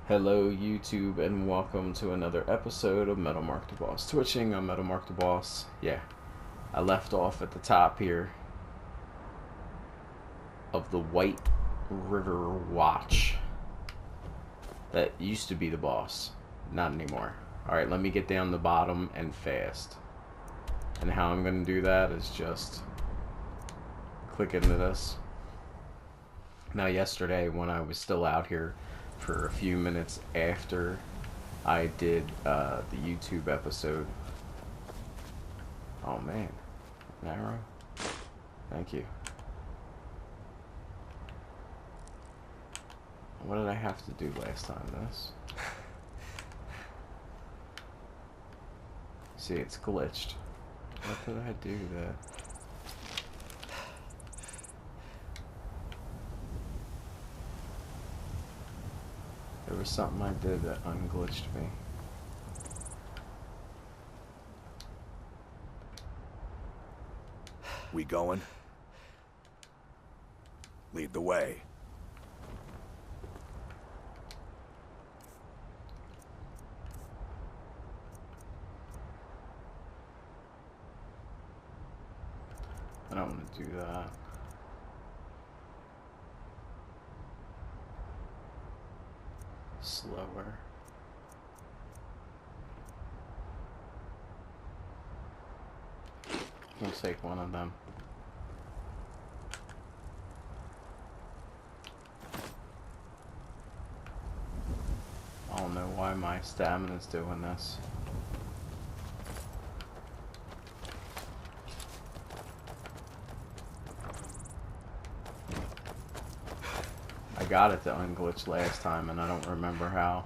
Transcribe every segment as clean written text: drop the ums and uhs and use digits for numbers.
Hello YouTube and welcome to another episode of MetalmarkthebossTwitching. I'm MetalmarkTheBoss. Yeah, I left off at the top here of the White River Watch. That used to be the boss, not anymore. Alright, let me get down the bottom and fast. And how I'm going to do that is just click into this. Now yesterday when I was still out here for a few minutes after I did the YouTube episode. Oh man, narrow. Thank you. What did I have to do last time? This? See, it's glitched. What did I do that? There was something I did that unglitched me. We going? Lead the way. I don't want to do that. Slower. We'll take one of them. I don't know why my stamina's doing this. I got it to unglitch last time and I don't remember how.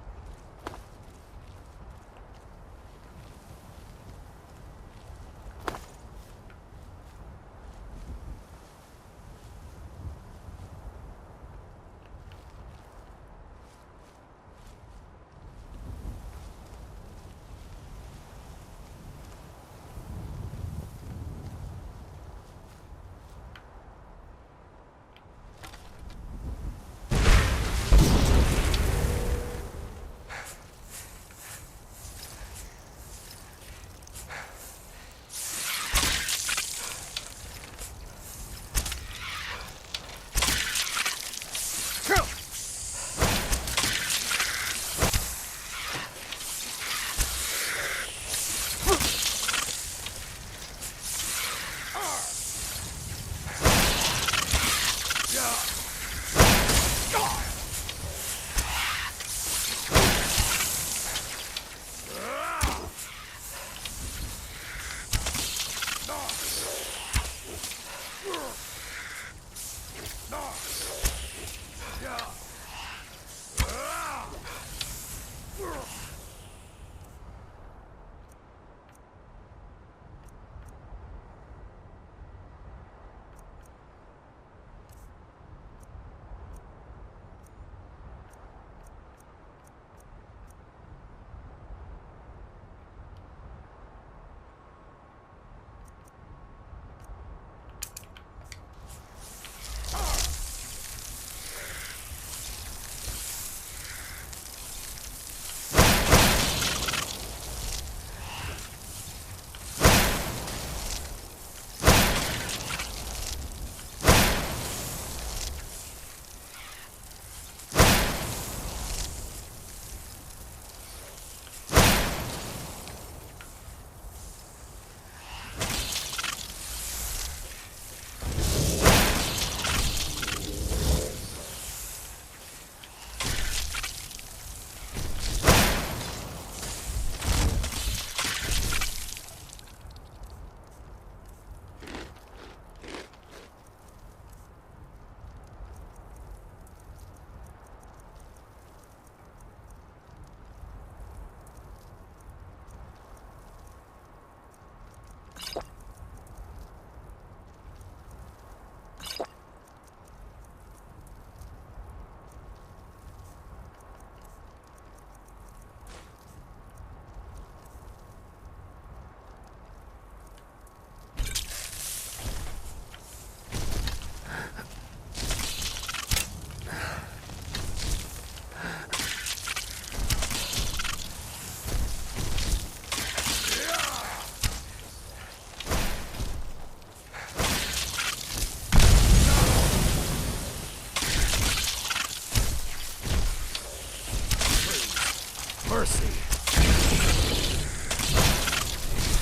Mercy.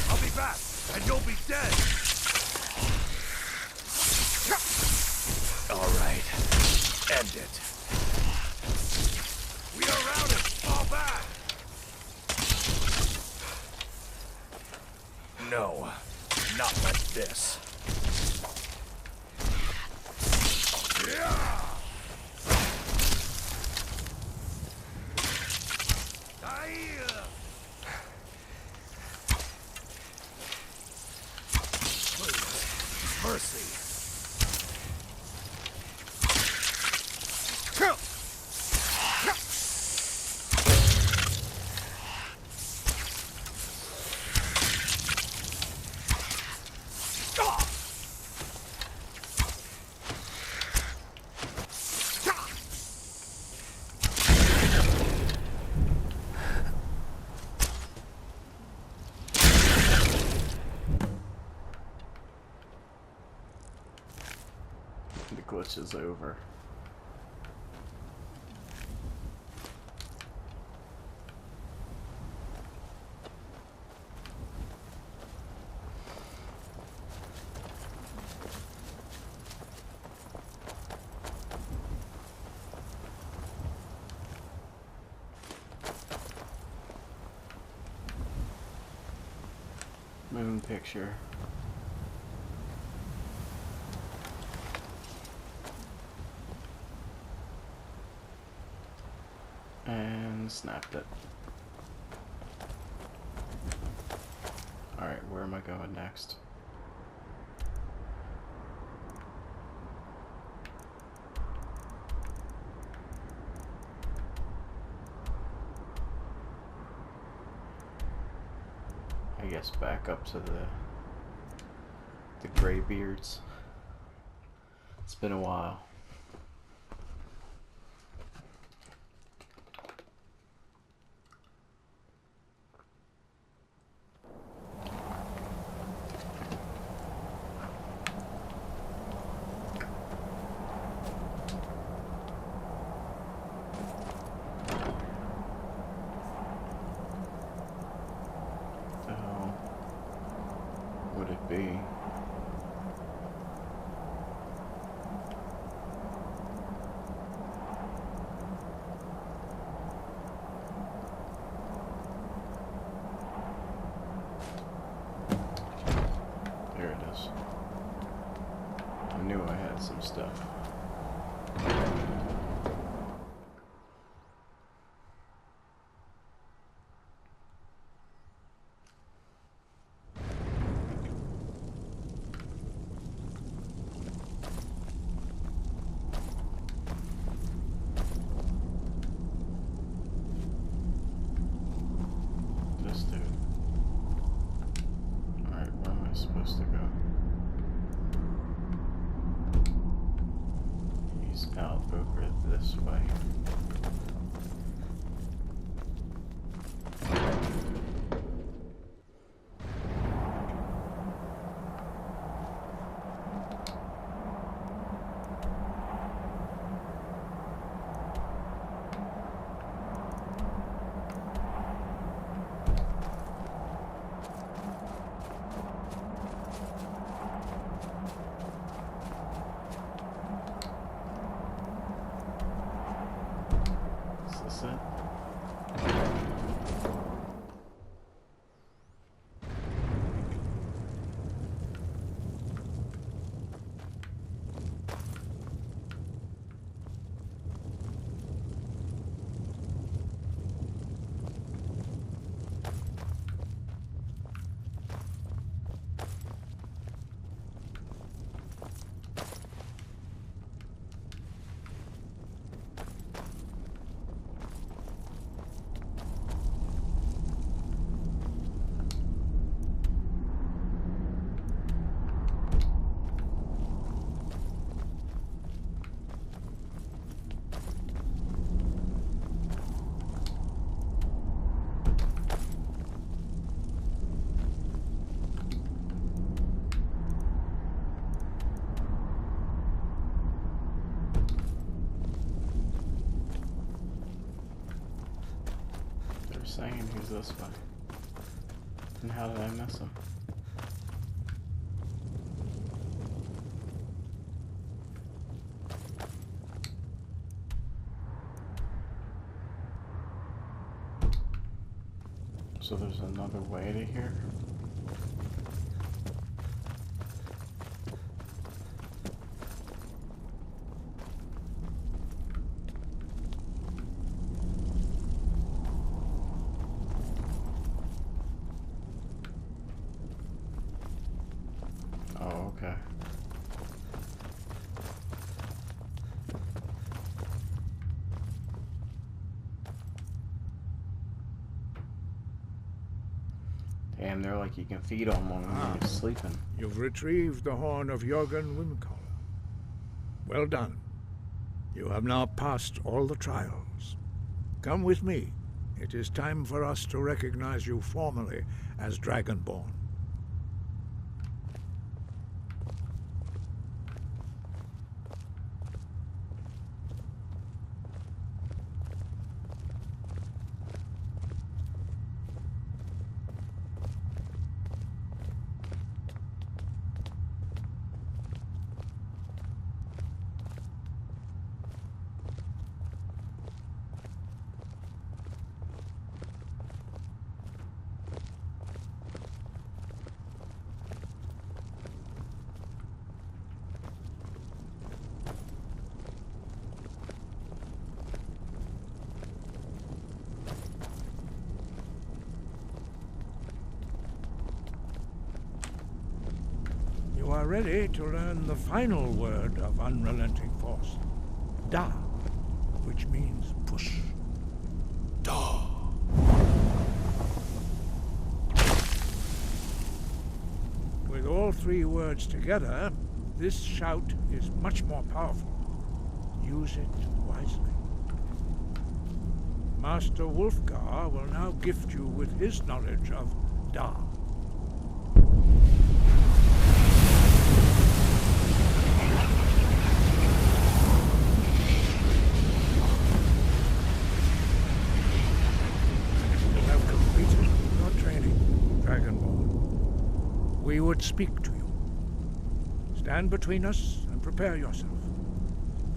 I'll be back, and you'll be dead. All right. End it. We are routed. Fall back. No, not like this. Yeah. Please, mercy. The glitch is over. Moon picture. And snapped it. Alright, where am I going next? I guess back up to the Greybeards. It's been a while. Would it be? There it is. I knew I had some stuff. Supposed to go. He's out over this way. saying he's this way. And how did I miss him? So there's another way to here? Oh, okay. Damn, they're like you can feed on one when you're sleeping. You've retrieved the horn of Jürgen Wimkow. Well done. You have now passed all the trials. Come with me. It is time for us to recognize you formally as Dragonborn. You are ready to learn the final word of unrelenting force. Da, which means push. Da. With all three words together, this shout is much more powerful. Use it wisely. Master Wulfgar will now gift you with his knowledge of Da. We would speak to you. Stand between us and prepare yourself.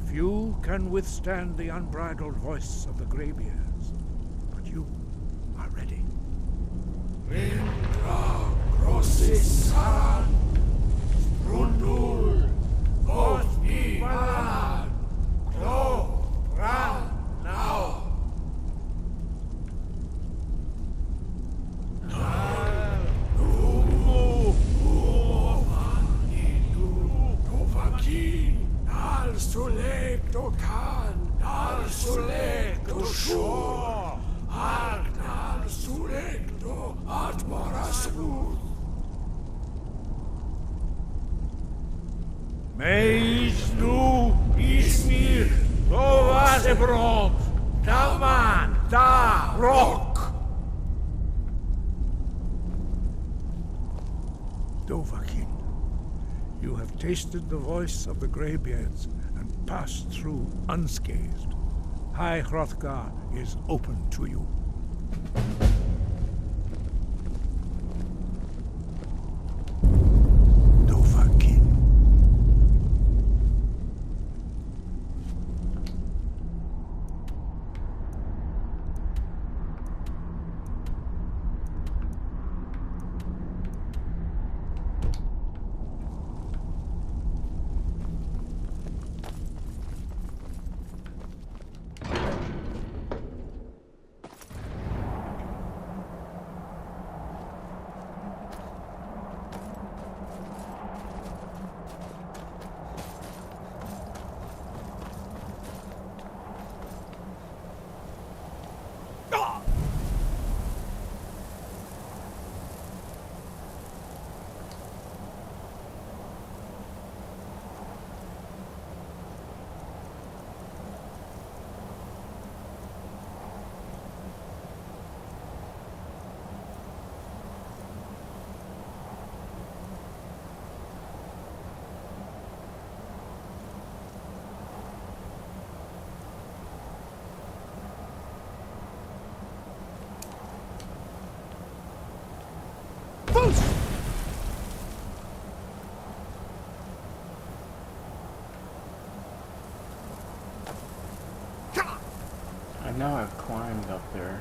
Few can withstand the unbridled voice of the Greybeards, but you are ready. Indra Grossis Saran Rundul Oth Ivan Klo Ran Now Sulek do Khan, Al Sulek do Shore, Al Sulek do Atmarasu. Meis nu Ismir, Tovasebrot, Daman, Da, Rock. Dovahkiin, you have tasted the voice of the Greybeards and passed through unscathed. High Hrothgar is open to you. Dovahkiin. know I've climbed up there.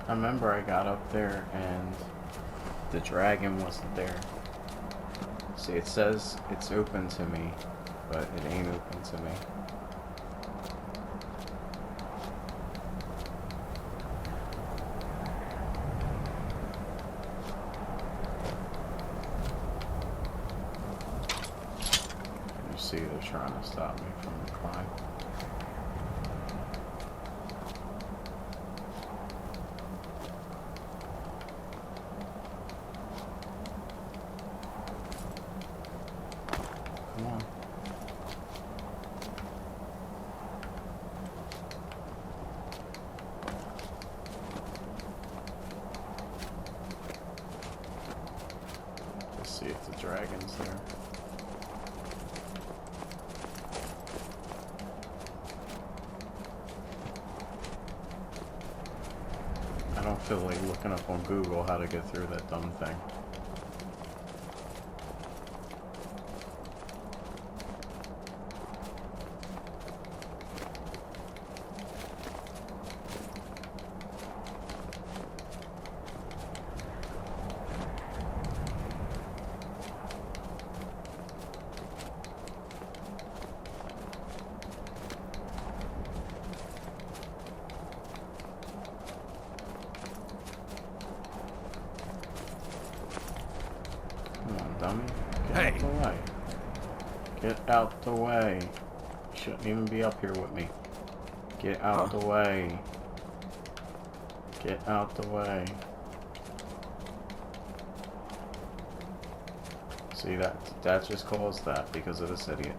I remember I got up there and the dragon wasn't there. See, it says it's open to me, but it ain't open to me. You see, they're trying to stop me from the climb. Come on. Let's see if the dragon's there. I don't feel like looking up on Google how to get through that dumb thing. Come on, dummy. Get Hey. out the way. Get out the way. You shouldn't even be up here with me. Get out the way. Get out the way. See, that just caused that because of this idiot.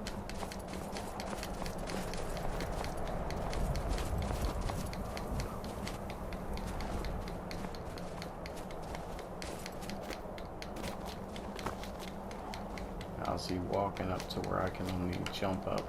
How's he walking up to where I can only jump up?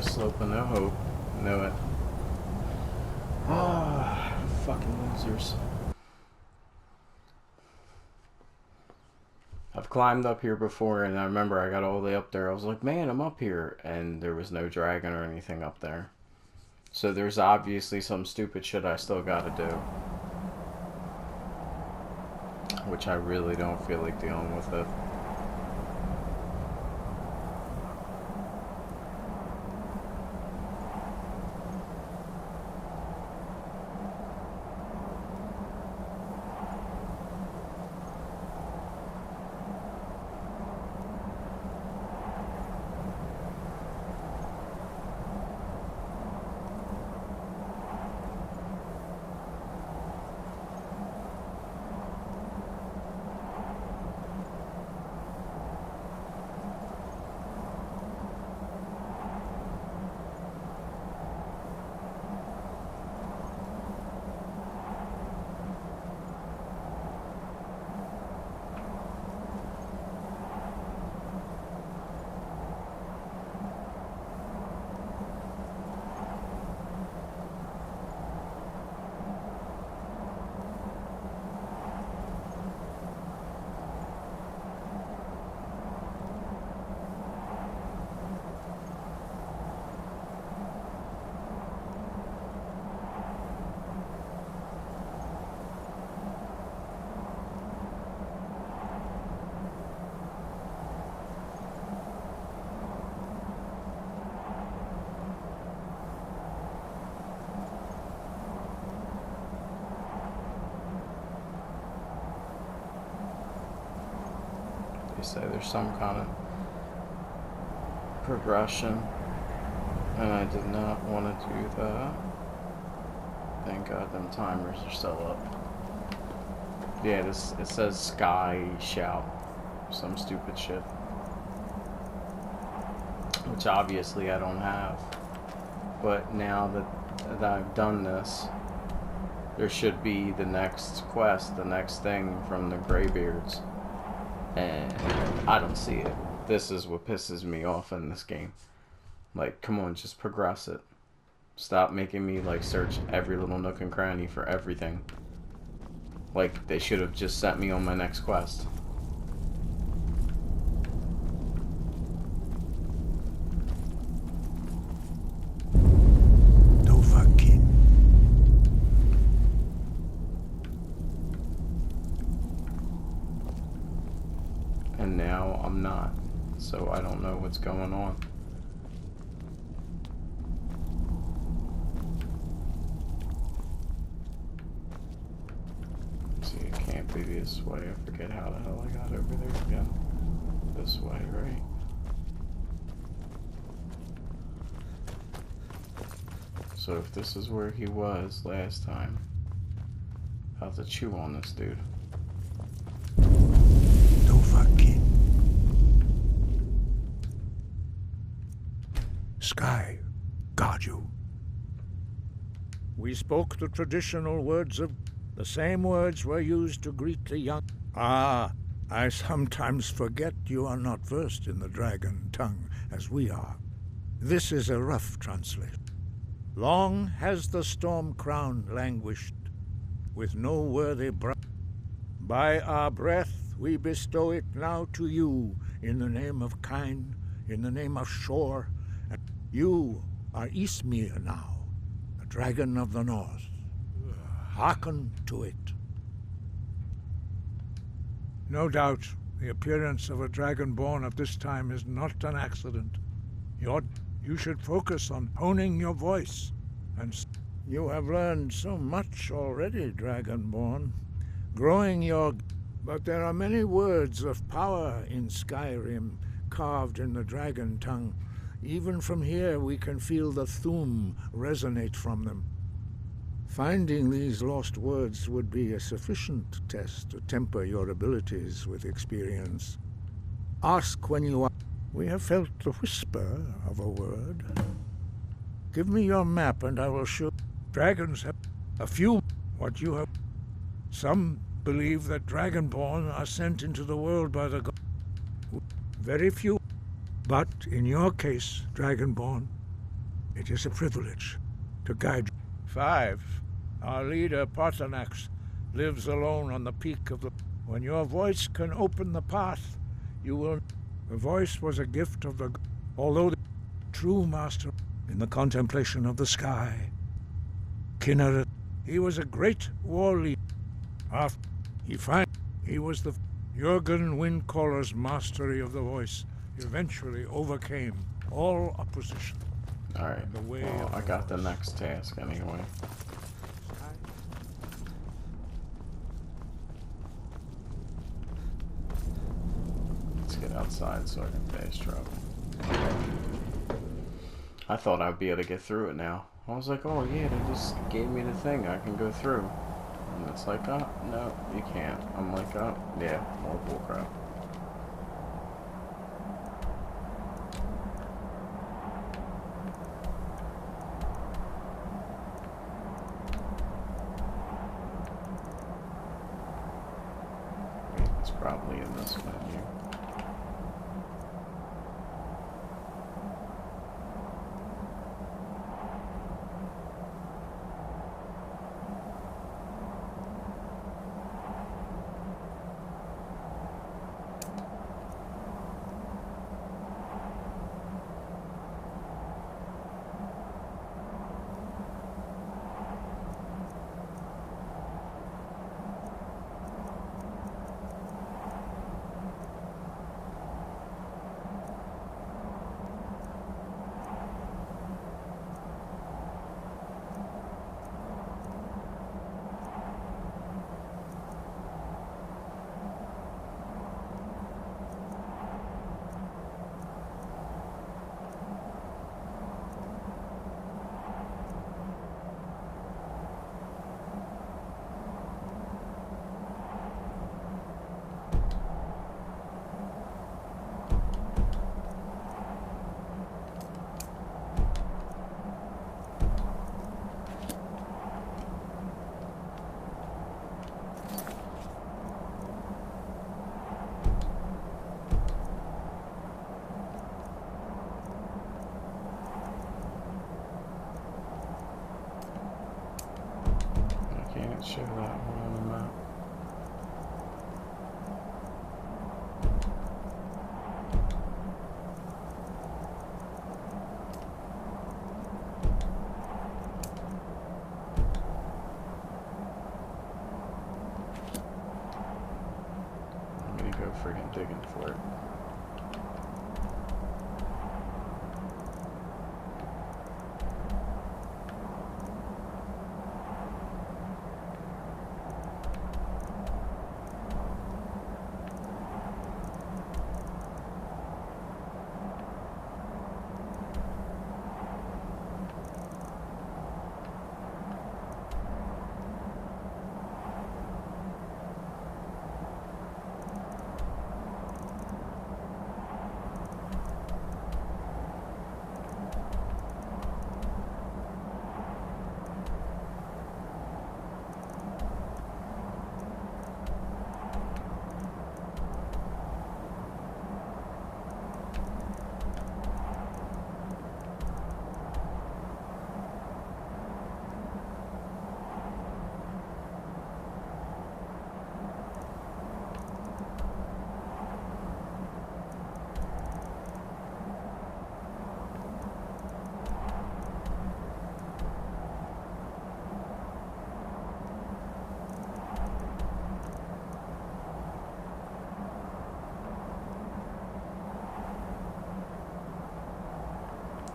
slope of no hope. Know it. Ah, fucking losers. I've climbed up here before, and I remember I got all the way up there. I was like, man, I'm up here. And there was no dragon or anything up there. So there's obviously some stupid shit I still gotta do. Which I really don't feel like dealing with it. Say there's some kind of progression, and I did not want to do that. Thank God them timers are still up. Yeah, it says Sky Shout, some stupid shit, which obviously I don't have. But now that I've done this, there should be the next quest, the next thing from the Greybeards. And I don't see it. This is what pisses me off in this game. Like, come on, just progress it. Stop making me, like, search every little nook and cranny for everything. Like, they should have just sent me on my next quest. And now I'm not, so I don't know what's going on. See, it can't be this way. I forget how the hell I got over there again. This way, right? So if this is where he was last time, I'll have to chew on this dude. Sky, guard you. We spoke the traditional words of... The same words were used to greet the young... Ah, I sometimes forget you are not versed in the dragon tongue, as we are. This is a rough translation. Long has the storm crown languished, with no worthy By our breath we bestow it now to you, in the name of Kine, in the name of Shore. You are Ismir now, the dragon of the north. Hearken to it. No doubt, the appearance of a dragonborn at this time is not an accident. You should focus on honing your voice, and you have learned so much already, dragonborn. Growing your... But there are many words of power in Skyrim, carved in the dragon tongue. Even from here we can feel the Thum resonate from them. Finding these lost words would be a sufficient test to temper your abilities with experience. Ask when you are... We have felt the whisper of a word. Give me your map and I will show... Dragons have a few... What you have... Some believe that dragonborn are sent into the world by the god. Very few. But in your case, dragonborn, It is a privilege to guide you. 5. Our leader, Parthenax, lives alone on the peak of the... When your voice can open the path, you will... The voice was a gift of the... Although the true master in the contemplation of the sky. Kinneret, he was a great war leader. After he was the... Jurgen Windcaller's mastery of the voice eventually overcame all opposition. Alright, well, I got the next task anyway. Let's get outside so I can face travel. I thought I'd be able to get through it now. I was like, oh yeah, they just gave me the thing, I can go through. And it's like, oh, no, you can't. I'm like, oh, yeah, more bullcrap. It's probably in this menu. Show that one on the map. I'm gonna go friggin' digging for it.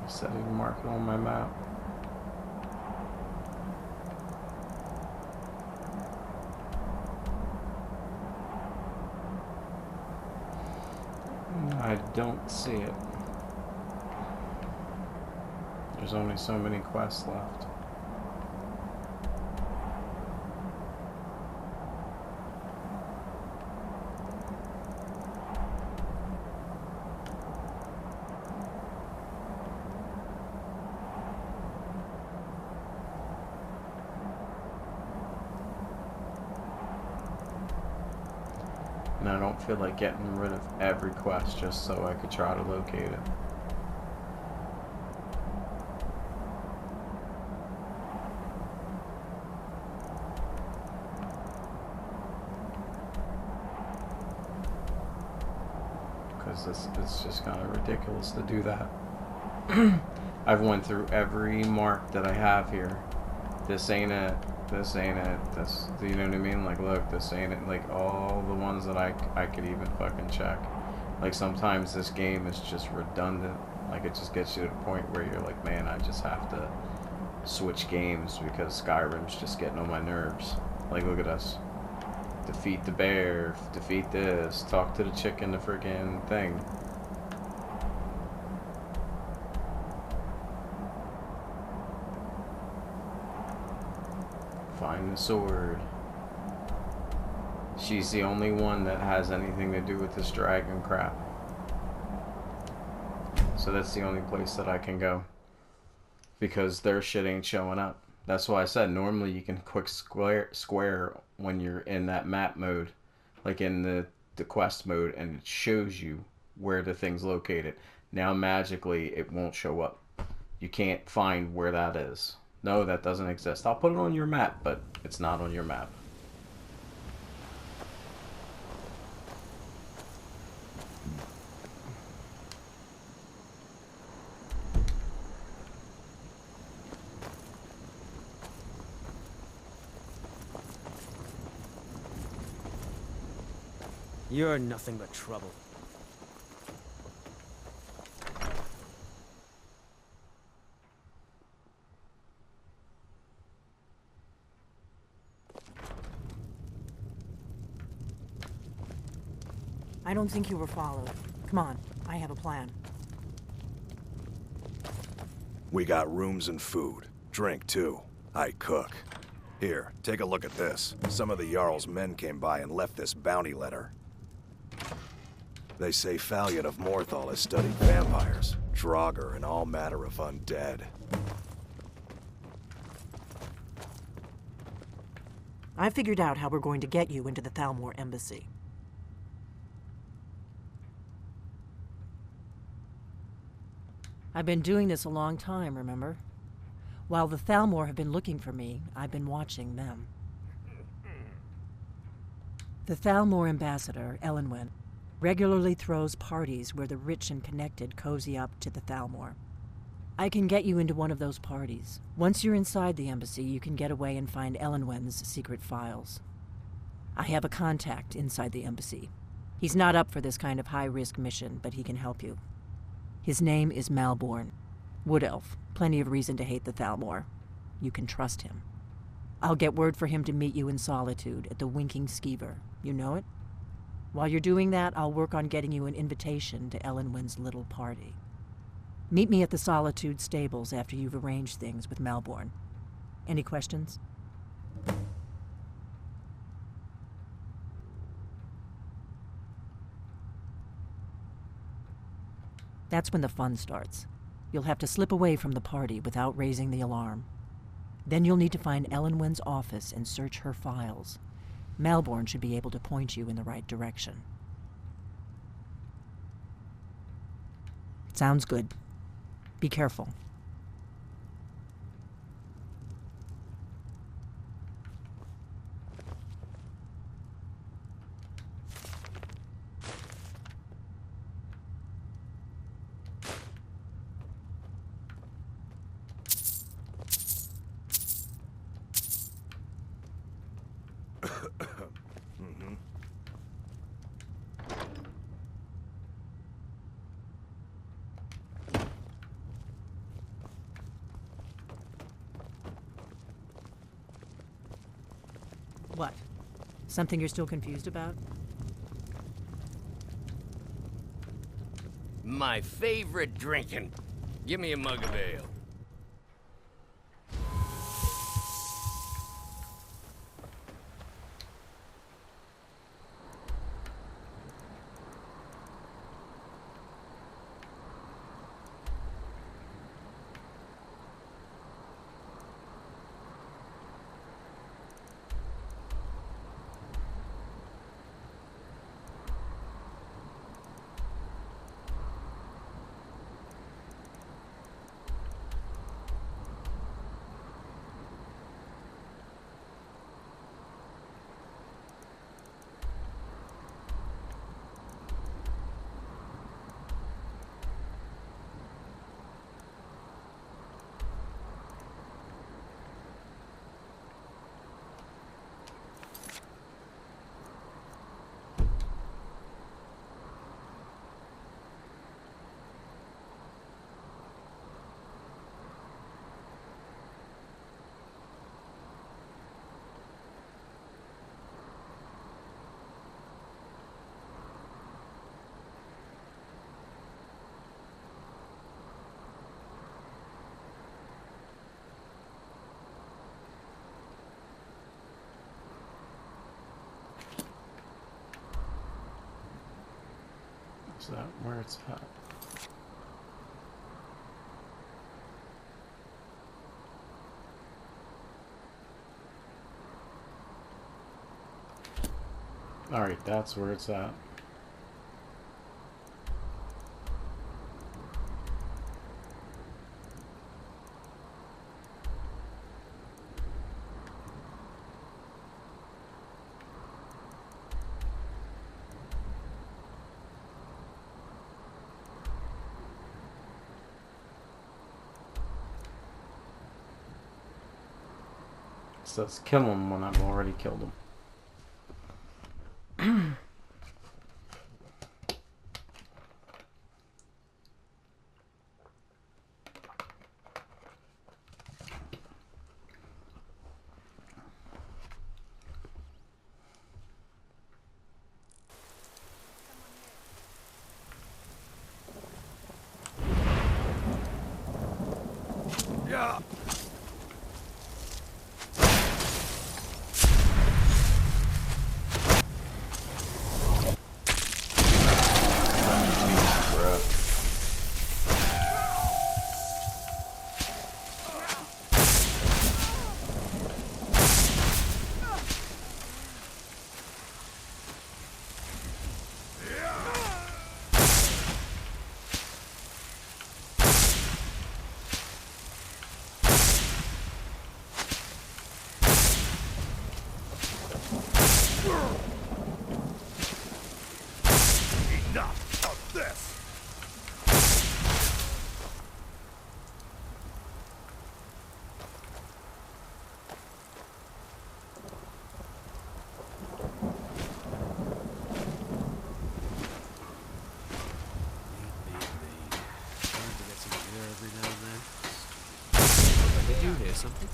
Setting mark on my map. I don't see it. There's only so many quests left. And I don't feel like getting rid of every quest just so I could try to locate it. because it's just kind of ridiculous to do that. I've went through every mark that I have here. This ain't it. This ain't it. This, you know what I mean? Like, look, this ain't it. Like, all the ones that I could even fucking check. Like, sometimes this game is just redundant. Like, it just gets you to the point where you're like, man, I just have to switch games because Skyrim's just getting on my nerves. Like, look at us. Defeat the bear, defeat this, talk to the chick in the friggin' thing. Find the sword. She's the only one that has anything to do with this dragon crap. So that's the only place that I can go. Because their shit ain't showing up. That's why I said normally you can quick square when you're in that map mode. Like in the quest mode, and it shows you where the thing's located. Now magically it won't show up. You can't find where that is. No, that doesn't exist. I'll put it on your map, but it's not on your map. You're nothing but trouble. I don't think you were followed. Come on, I have a plan. We got rooms and food. Drink, too. I cook. Here, take a look at this. Some of the Jarl's men came by and left this bounty letter. They say Fallion of Morthal has studied vampires, Draugr, and all matter of undead. I figured out how we're going to get you into the Thalmor embassy. I've been doing this a long time, remember? While the Thalmor have been looking for me, I've been watching them. The Thalmor ambassador, Elenwen, regularly throws parties where the rich and connected cozy up to the Thalmor. I can get you into one of those parties. Once you're inside the embassy, you can get away and find Elenwen's secret files. I have a contact inside the embassy. He's not up for this kind of high-risk mission, but he can help you. His name is Malborn. Wood Elf. Plenty of reason to hate the Thalmor. You can trust him. I'll get word for him to meet you in Solitude at the Winking Skeever. You know it? While you're doing that, I'll work on getting you an invitation to Elenwen's little party. Meet me at the Solitude stables after you've arranged things with Malborn. Any questions? That's when the fun starts. You'll have to slip away from the party without raising the alarm. Then you'll need to find Elenwen's office and search her files. Malborn should be able to point you in the right direction. Sounds good. Be careful. What? Something you're still confused about? My favorite drinking. Give me a mug of ale. that where it's at? Alright, that's where it's at. It says kill him when I've already killed him. Yeah. Enough of this! Did you hear something?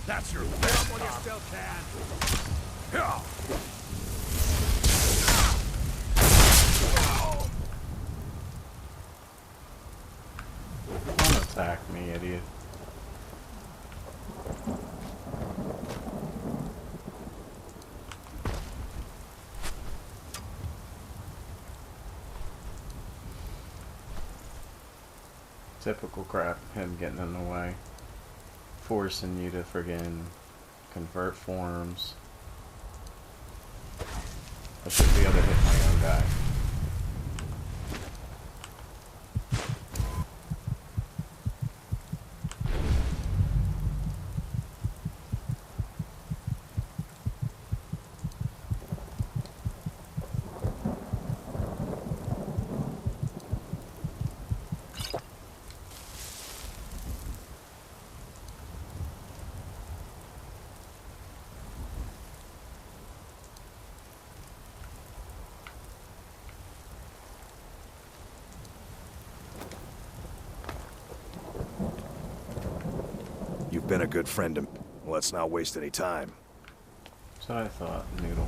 That's your best when you still can. Yeah. Don't attack me, idiot. Typical crap, him getting in the way. Forcing you to friggin' convert forms. I should be able to hit my own guy. You've been a good friend to me. Let's not waste any time. So I thought, Noodle.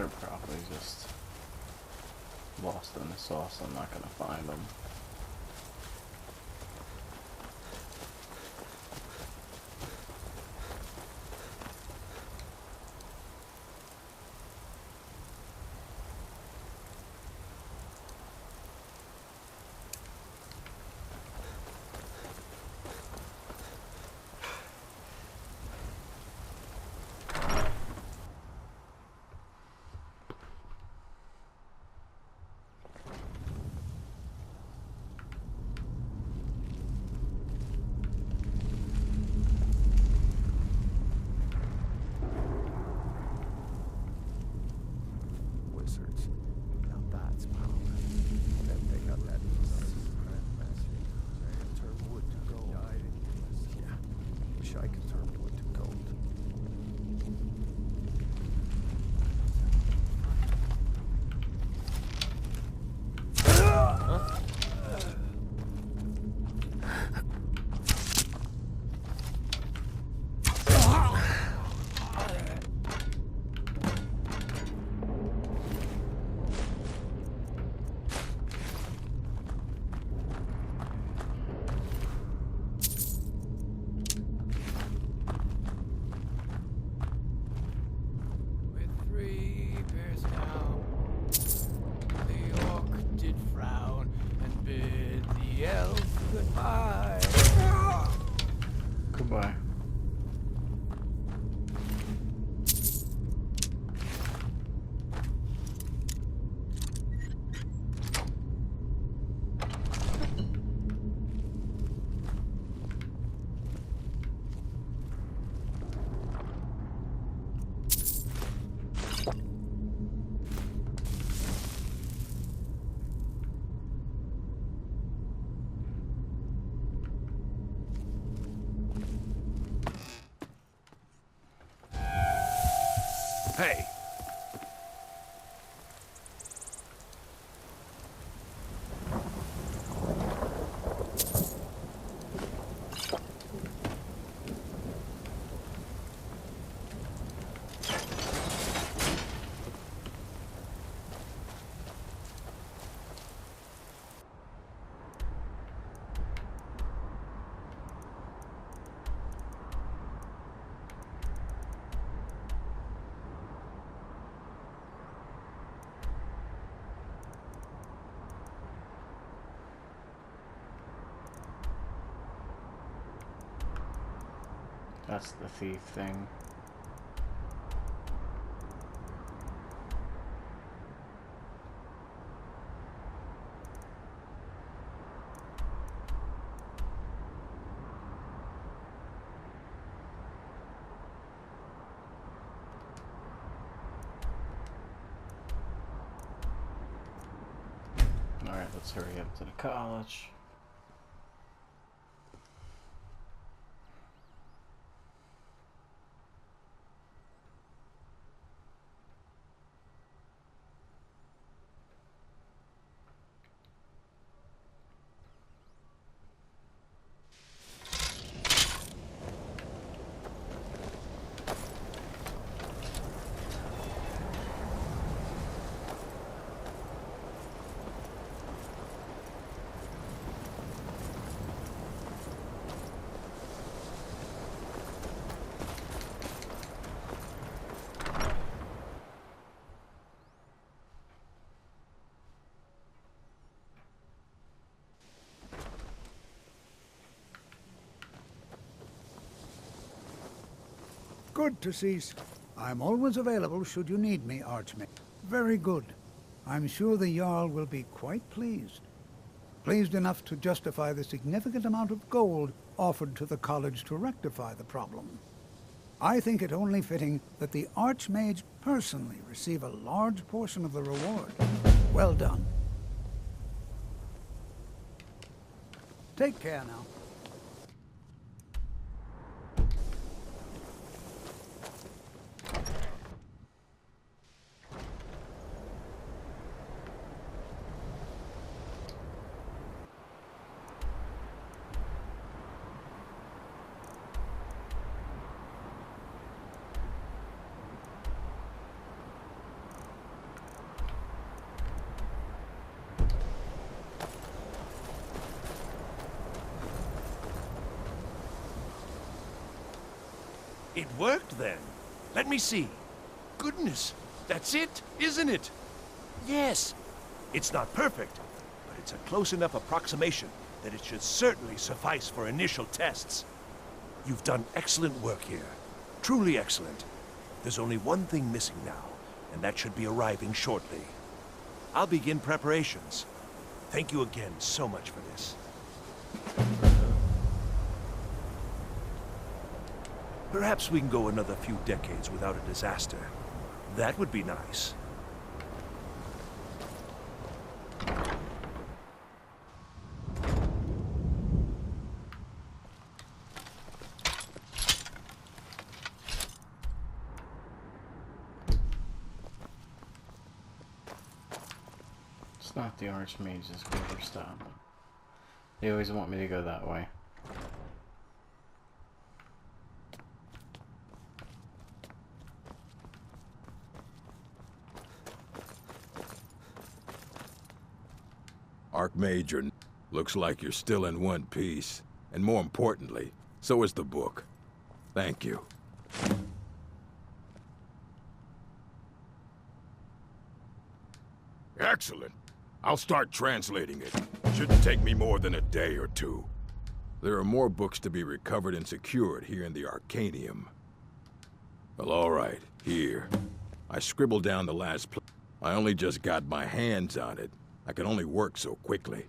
They're probably just lost in the sauce. I'm not gonna find them. Wizards. Now that's power. Then they got that turn wood to gold. Yeah. Wish I could turn wood to gold. With 3 bears down, the orc did frown and bid the elf goodbye. Goodbye. Hey! That's the thief thing. Alright, let's hurry up to the college. Good to cease. I'm always available should you need me, Archmage. Very good. I'm sure the Jarl will be quite pleased. Pleased enough to justify the significant amount of gold offered to the college to rectify the problem. I think it only fitting that the Archmage personally receive a large portion of the reward. Well done. Take care now. It worked then. Let me see. Goodness, that's it, isn't it? Yes. It's not perfect, but it's a close enough approximation that it should certainly suffice for initial tests. You've done excellent work here. Truly excellent. There's only one thing missing now, and that should be arriving shortly. I'll begin preparations. Thank you again so much for this. Perhaps we can go another few decades without a disaster. That would be nice. It's not the Archmage's quiver stop. They always want me to go that way. Archmage, looks like you're still in one piece. And more importantly, so is the book. Thank you. Excellent. I'll start translating it. Shouldn't take me more than a day or two. There are more books to be recovered and secured here in the Arcanium. Well, all right. Here. I scribbled down the last I only just got my hands on it. I can only work so quickly.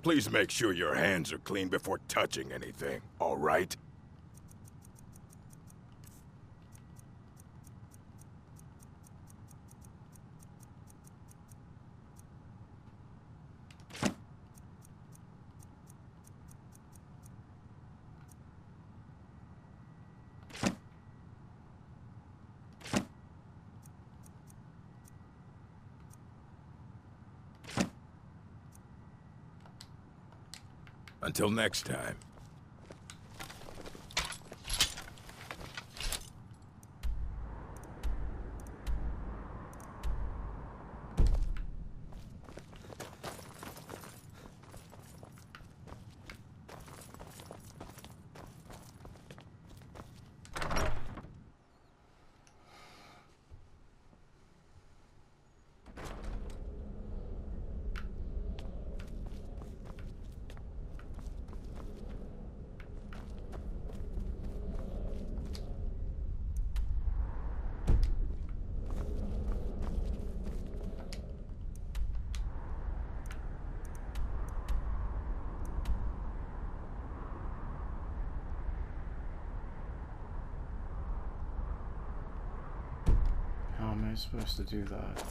Please make sure your hands are clean before touching anything, all right? Until next time. How am I supposed to do that?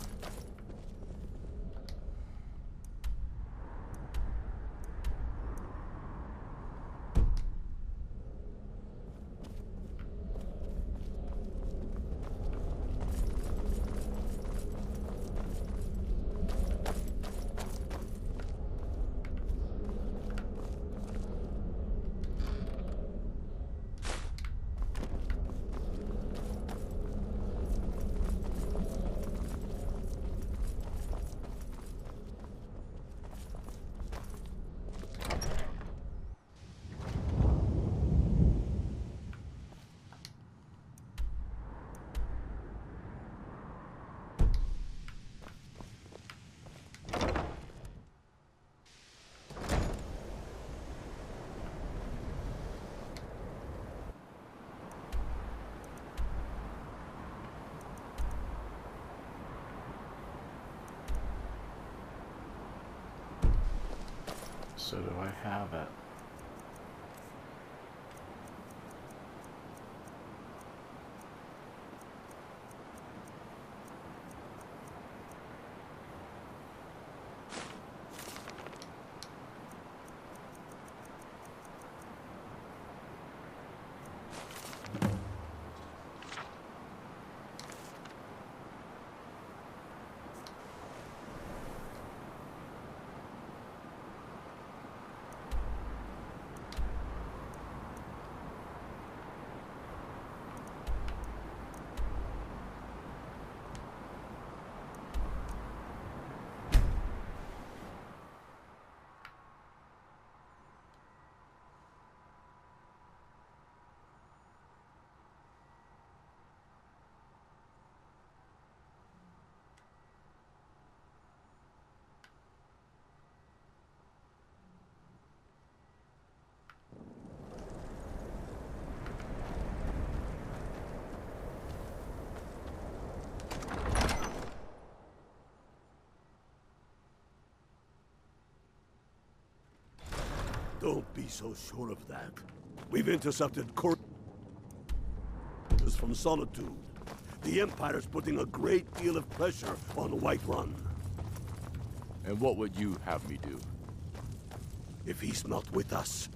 So do I have it? Don't be so sure of that. We've intercepted couriers from Solitude. The Empire's putting a great deal of pressure on Whiterun. And what would you have me do? If he's not with us,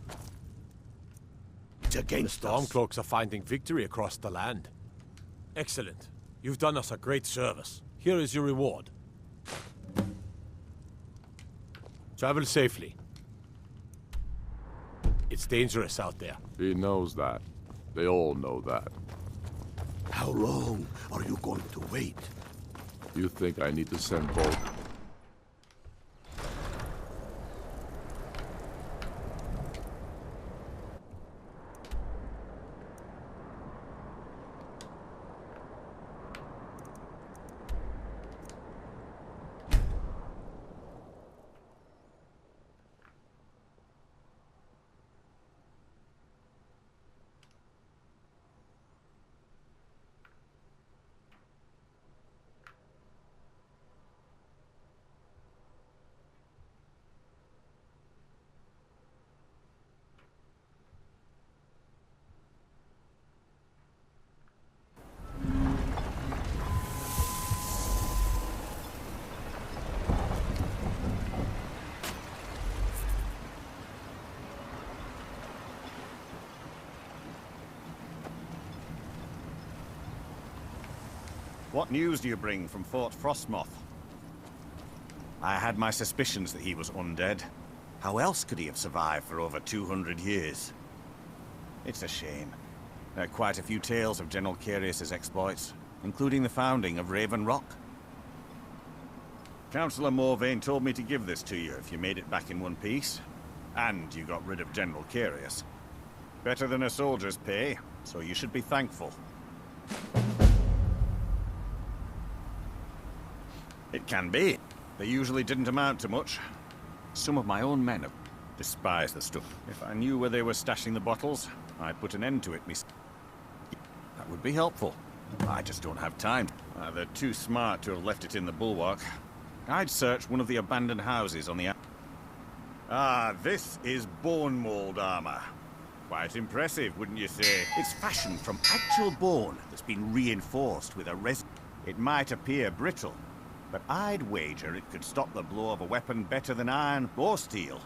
it's against the us. Stormcloaks are finding victory across the land. Excellent. You've done us a great service. Here is your reward. Travel safely. It's dangerous out there. He knows that. They all know that. How long are you going to wait? You think I need to send both? What news do you bring from Fort Frostmoth? I had my suspicions that he was undead. How else could he have survived for over 200 years? It's a shame. There are quite a few tales of General Carius's exploits, including the founding of Raven Rock. Councillor Morvain told me to give this to you if you made it back in one piece. And you got rid of General Carius. Better than a soldier's pay, so you should be thankful. It can be. They usually didn't amount to much. Some of my own men have despised the stuff. If I knew where they were stashing the bottles, I'd put an end to it myself. That would be helpful. I just don't have time. They're too smart to have left it in the bulwark. I'd search one of the abandoned houses on the... Ah, this is bone mold armor. Quite impressive, wouldn't you say? It's fashioned from actual bone that's been reinforced with a resin. It might appear brittle, but I'd wager it could stop the blow of a weapon better than iron or steel.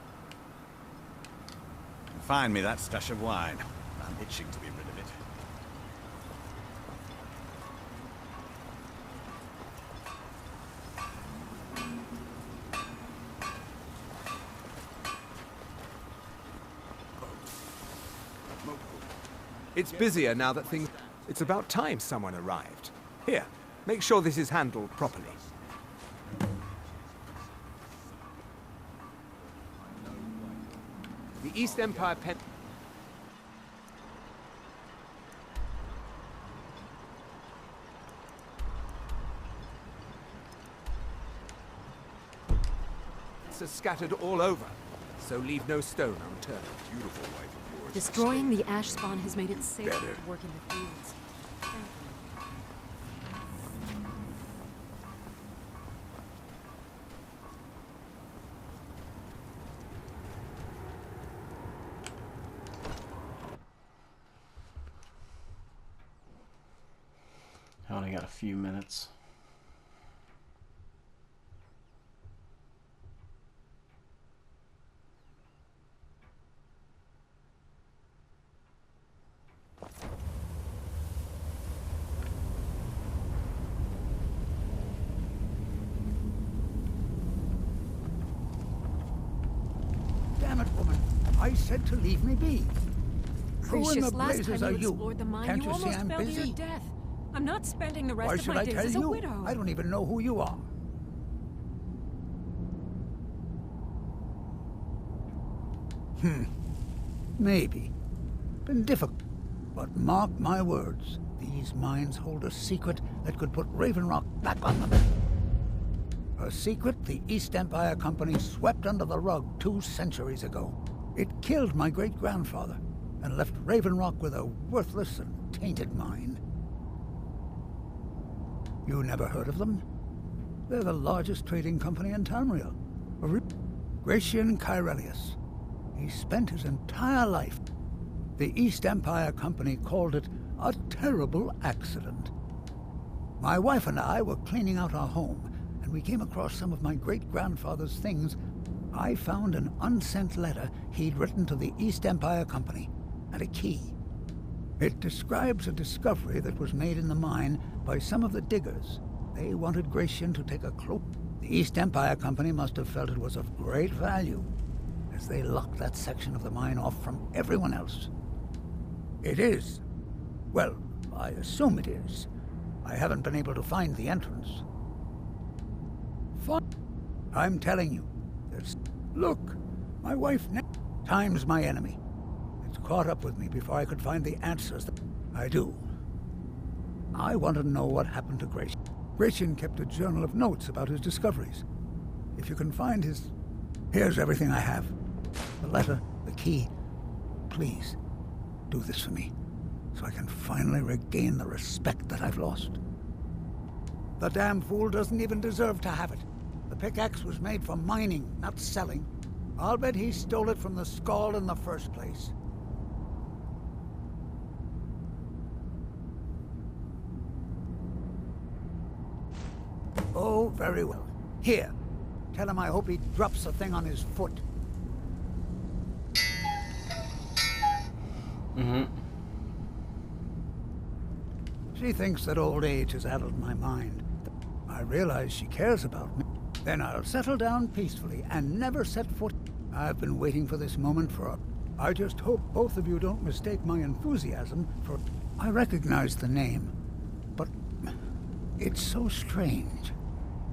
Find me that stash of wine. I'm itching to be rid of it. It's busier now that things... It's about time someone arrived. Here, make sure this is handled properly. The East Empire pen... are scattered all over, so leave no stone unturned. Beautiful wife of yours. Destroying the ash spawn has made it safer Better. to work in the fields. I only got a few minutes. Damn it, woman. I said to leave me be. Who in Precious, the last blazes time are you you? explored the mine, Can't you you see almost I'm fell to busy? your death. I'm not spending the rest Why of should my I days tell as a you? widow. I don't even know who you are. Maybe. Been difficult. But mark my words, these mines hold a secret that could put Raven Rock back on the map. A secret the East Empire Company swept under the rug 2 centuries ago. It killed my great-grandfather and left Raven Rock with a worthless and tainted mine. You never heard of them? They're the largest trading company in Tamriel. Gratian Kyrelius. He spent his entire life. The East Empire Company called it a terrible accident. My wife and I were cleaning out our home, and we came across some of my great-grandfather's things. I found an unsent letter he'd written to the East Empire Company, and a key. It describes a discovery that was made in the mine by some of the diggers. They wanted Gratian to take a cloak. The East Empire Company must have felt it was of great value, as they locked that section of the mine off from everyone else. It is. Well, I assume it is. I haven't been able to find the entrance. I'm telling you, there's... Look, my wife... Time's my enemy. It's caught up with me before I could find the answers. I do. I want to know what happened to Gratian. Gratian kept a journal of notes about his discoveries. If you can find his... Here's everything I have. The letter, the key. Please, do this for me, so I can finally regain the respect that I've lost. The damn fool doesn't even deserve to have it. The pickaxe was made for mining, not selling. I'll bet he stole it from the Skald in the first place. Oh, very well. Here. Tell him I hope he drops the thing on his foot. She thinks that old age has addled my mind. I realize she cares about me. Then I'll settle down peacefully and never set foot. I've been waiting for this moment for I just hope both of you don't mistake my enthusiasm for... I recognize the name, but it's so strange.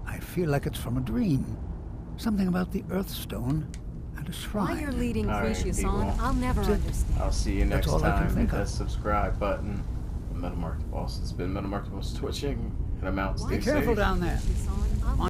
I feel like it's from a dream. Something about the Earthstone and a shrine. Why you're leading Cretius people. on, I'll never understand. I'll see you next all I can time. think Hit that of. subscribe button. Metalmark the Boss. It's been Metalmark the Boss Twitching, and I'm out. Stay Be careful safe. down there. Cretius on,